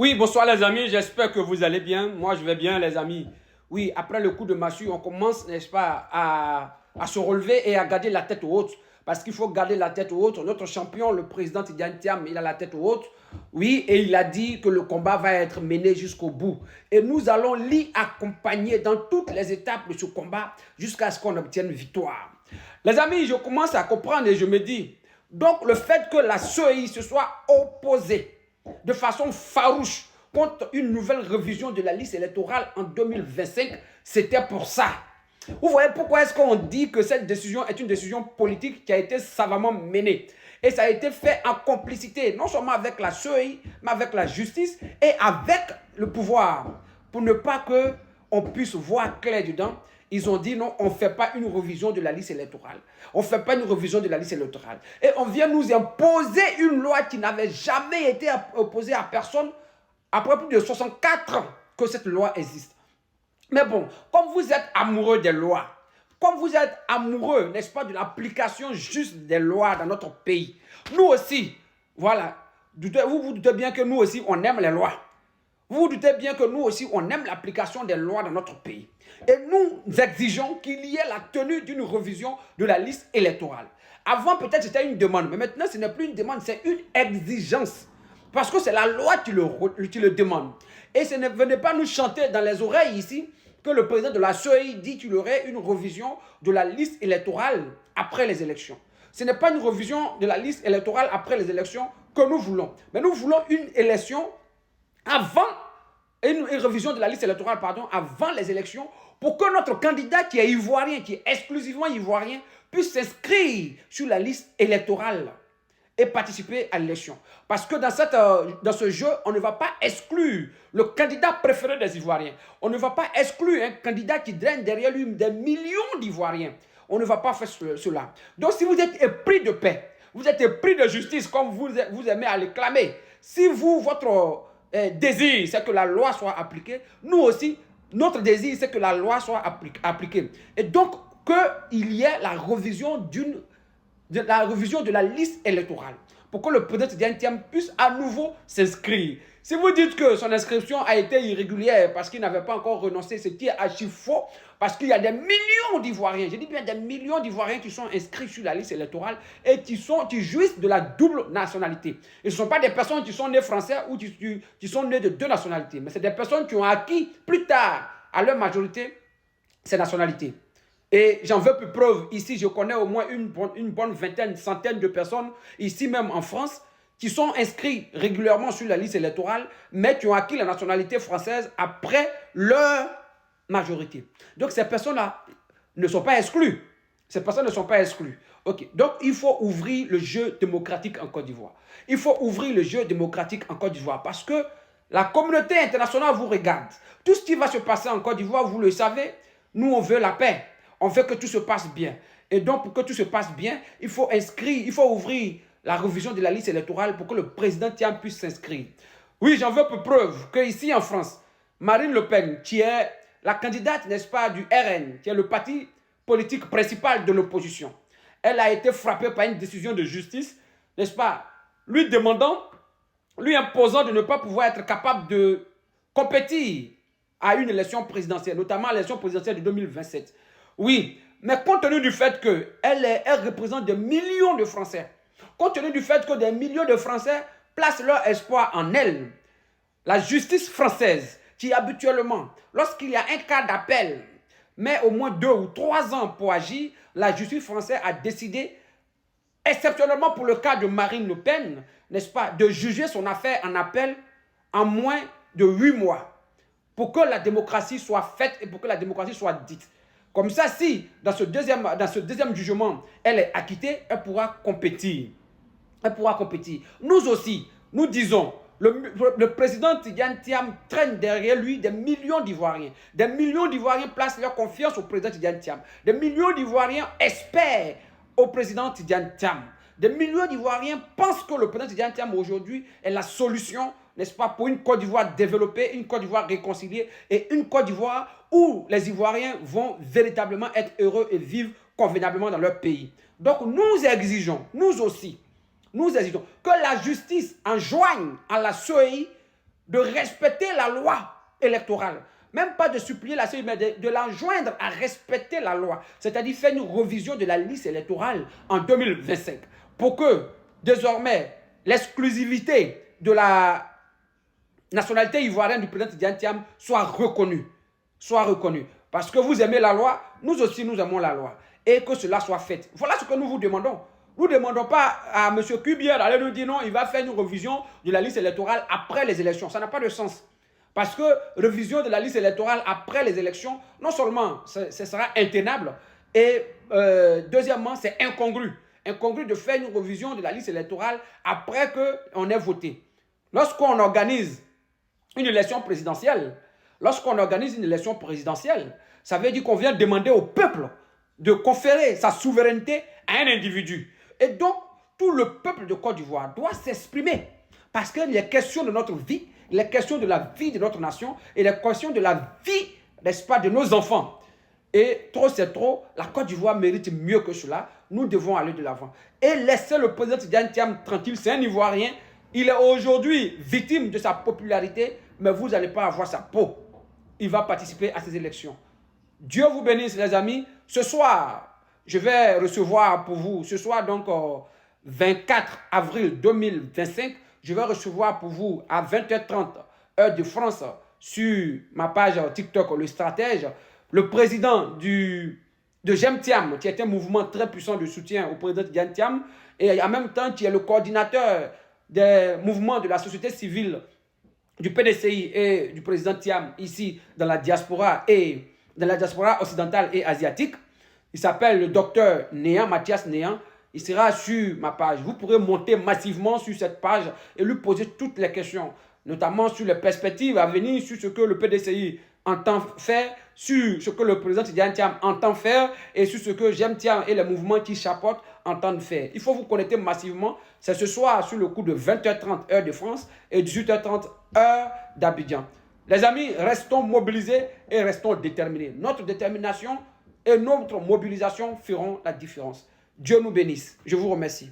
Oui, bonsoir les amis, j'espère que vous allez bien. Moi, je vais bien les amis. Oui, après le coup de massue, on commence, n'est-ce pas, à se relever et à garder la tête haute. Parce qu'il faut garder la tête haute. Notre champion, le président Tidjane Thiam, il a la tête haute. Oui, et il a dit que le combat va être mené jusqu'au bout. Et nous allons l'y accompagner dans toutes les étapes de ce combat jusqu'à ce qu'on obtienne victoire. Les amis, je commence à comprendre et je me dis, donc le fait que la CEI se soit opposée de façon farouche contre une nouvelle révision de la liste électorale en 2025, c'était pour ça. Vous voyez pourquoi est-ce qu'on dit que cette décision est une décision politique qui a été savamment menée. Et ça a été fait en complicité, non seulement avec la CEI, mais avec la justice et avec le pouvoir, pour ne pas qu'on puisse voir clair dedans. Ils ont dit non, on ne fait pas une révision de la liste électorale. On ne fait pas une révision de la liste électorale. Et on vient nous imposer une loi qui n'avait jamais été opposée à personne après plus de 64 ans que cette loi existe. Mais bon, comme vous êtes amoureux des lois, comme vous êtes amoureux, n'est-ce pas, de l'application juste des lois dans notre pays, nous aussi, voilà, vous vous doutez bien que nous aussi, on aime les lois. Vous vous doutez bien que nous aussi, on aime l'application des lois dans notre pays. Et nous exigeons qu'il y ait la tenue d'une révision de la liste électorale. Avant, peut-être c'était une demande, mais maintenant, ce n'est plus une demande, c'est une exigence. Parce que c'est la loi qui le demande. Et ce ne venez pas nous chanter dans les oreilles ici que le président de la CEI dit qu'il y aurait une révision de la liste électorale après les élections. Ce n'est pas une révision de la liste électorale après les élections que nous voulons. Mais nous voulons une élection avant, une révision de la liste électorale, pardon, avant les élections, pour que notre candidat qui est ivoirien, qui est exclusivement ivoirien, puisse s'inscrire sur la liste électorale et participer à l'élection. Parce que dans ce jeu, on ne va pas exclure le candidat préféré des Ivoiriens. On ne va pas exclure un candidat qui draine derrière lui des millions d'Ivoiriens. On ne va pas faire cela. Donc si vous êtes épris de paix, vous êtes épris de justice, comme vous aimez à l'éclamer, si votre désir, c'est que la loi soit appliquée, nous aussi, notre désir, c'est que la loi soit appliquée. Et donc, qu'il y ait la révision de la liste électorale pour que le président Tidjane Thiam puisse à nouveau s'inscrire. Si vous dites que son inscription a été irrégulière parce qu'il n'avait pas encore renoncé, ce qui est archi faux, parce qu'il y a des millions d'Ivoiriens, je dis bien des millions d'Ivoiriens qui sont inscrits sur la liste électorale et qui jouissent de la double nationalité. Et ce ne sont pas des personnes qui sont nées français ou qui sont nées de deux nationalités, mais c'est des personnes qui ont acquis plus tard, à leur majorité, ces nationalités. Et j'en veux plus preuve. Ici, je connais au moins une bonne vingtaine, centaine de personnes, ici même en France, qui sont inscrits régulièrement sur la liste électorale, mais qui ont acquis la nationalité française après leur majorité. Donc, ces personnes-là ne sont pas exclues. Ces personnes ne sont pas exclues. Ok. Donc, il faut ouvrir le jeu démocratique en Côte d'Ivoire. Il faut ouvrir le jeu démocratique en Côte d'Ivoire parce que la communauté internationale vous regarde. Tout ce qui va se passer en Côte d'Ivoire, vous le savez, nous, on veut la paix. On veut que tout se passe bien. Et donc, pour que tout se passe bien, il faut ouvrir la révision de la liste électorale pour que le président Thiam puisse s'inscrire. Oui, j'en veux pour preuve qu'ici en France, Marine Le Pen, qui est la candidate, n'est-ce pas, du RN, qui est le parti politique principal de l'opposition, elle a été frappée par une décision de justice, n'est-ce pas, lui imposant de ne pas pouvoir être capable de compétir à une élection présidentielle, notamment à l'élection présidentielle de 2027. Oui, mais compte tenu du fait qu'elle représente des millions de Français, compte tenu du fait que des millions de Français placent leur espoir en elle, la justice française, qui habituellement, lorsqu'il y a un cas d'appel, met au moins 2 ou 3 ans pour agir, la justice française a décidé, exceptionnellement pour le cas de Marine Le Pen, n'est-ce pas, de juger son affaire en appel en moins de 8 mois, pour que la démocratie soit faite et pour que la démocratie soit dite. Comme ça, si dans ce deuxième jugement, elle est acquittée, elle pourra compétir. Elle pourra compétir. Nous aussi, nous disons, le président Tidjane Thiam traîne derrière lui des millions d'Ivoiriens. Des millions d'Ivoiriens placent leur confiance au président Tidjane Thiam. Des millions d'Ivoiriens espèrent au président Tidjane Thiam. Des millions d'Ivoiriens pensent que le président Tidjane Thiam aujourd'hui est la solution, n'est-ce pas, pour une Côte d'Ivoire développée, une Côte d'Ivoire réconciliée et une Côte d'Ivoire où les Ivoiriens vont véritablement être heureux et vivre convenablement dans leur pays. Donc nous exigeons, nous aussi, que la justice enjoigne à la CEI de respecter la loi électorale. Même pas de supplier la CENI, mais de l'enjoindre à respecter la loi. C'est-à-dire faire une revision de la liste électorale en 2025. Pour que, désormais, l'exclusivité de la nationalité ivoirienne du président Tidiane Thiam soit reconnue. Parce que vous aimez la loi, nous aussi nous aimons la loi. Et que cela soit fait. Voilà ce que nous vous demandons. Nous ne demandons pas à M. Kubier d'aller nous dire non, il va faire une revision de la liste électorale après les élections. Ça n'a pas de sens. Parce que révision de la liste électorale après les élections, non seulement ce sera intenable, et deuxièmement, c'est incongru. Incongru de faire une révision de la liste électorale après qu'on ait voté. Lorsqu'on organise une élection présidentielle, ça veut dire qu'on vient demander au peuple de conférer sa souveraineté à un individu. Et donc, tout le peuple de Côte d'Ivoire doit s'exprimer. Parce qu'il est question de notre vie, il est question de la vie de notre nation, et il est question de la vie, n'est-ce pas, de nos enfants. Et trop c'est trop, la Côte d'Ivoire mérite mieux que cela. Nous devons aller de l'avant. Et laisser le président Tidiane Thiam tranquille, c'est un Ivoirien. Il est aujourd'hui victime de sa popularité, mais vous n'allez pas avoir sa peau. Il va participer à ces élections. Dieu vous bénisse, les amis. Ce soir, je vais recevoir pour vous, ce soir donc 24 avril 2025, je vais recevoir pour vous à 20h30 heure de France sur ma page TikTok, le stratège, le président de J'aime Thiam, qui est un mouvement très puissant de soutien au président Tidiane Thiam, et en même temps qui est le coordinateur des mouvements de la société civile du PDCI et du président Thiam ici dans la diaspora occidentale et asiatique. Il s'appelle le docteur Néan, Mathias Néan. Il sera sur ma page. Vous pourrez monter massivement sur cette page et lui poser toutes les questions, notamment sur les perspectives à venir, sur ce que le PDCI entend faire, sur ce que le président Tidiane Thiam entend faire et sur ce que J'aime Thiam et les mouvements qui chapeautent entendent faire. Il faut vous connecter massivement. C'est ce soir sur le coup de 20h30 heure de France et 18h30 heure d'Abidjan. Les amis, restons mobilisés et restons déterminés. Notre détermination et notre mobilisation feront la différence. Dieu nous bénisse. Je vous remercie.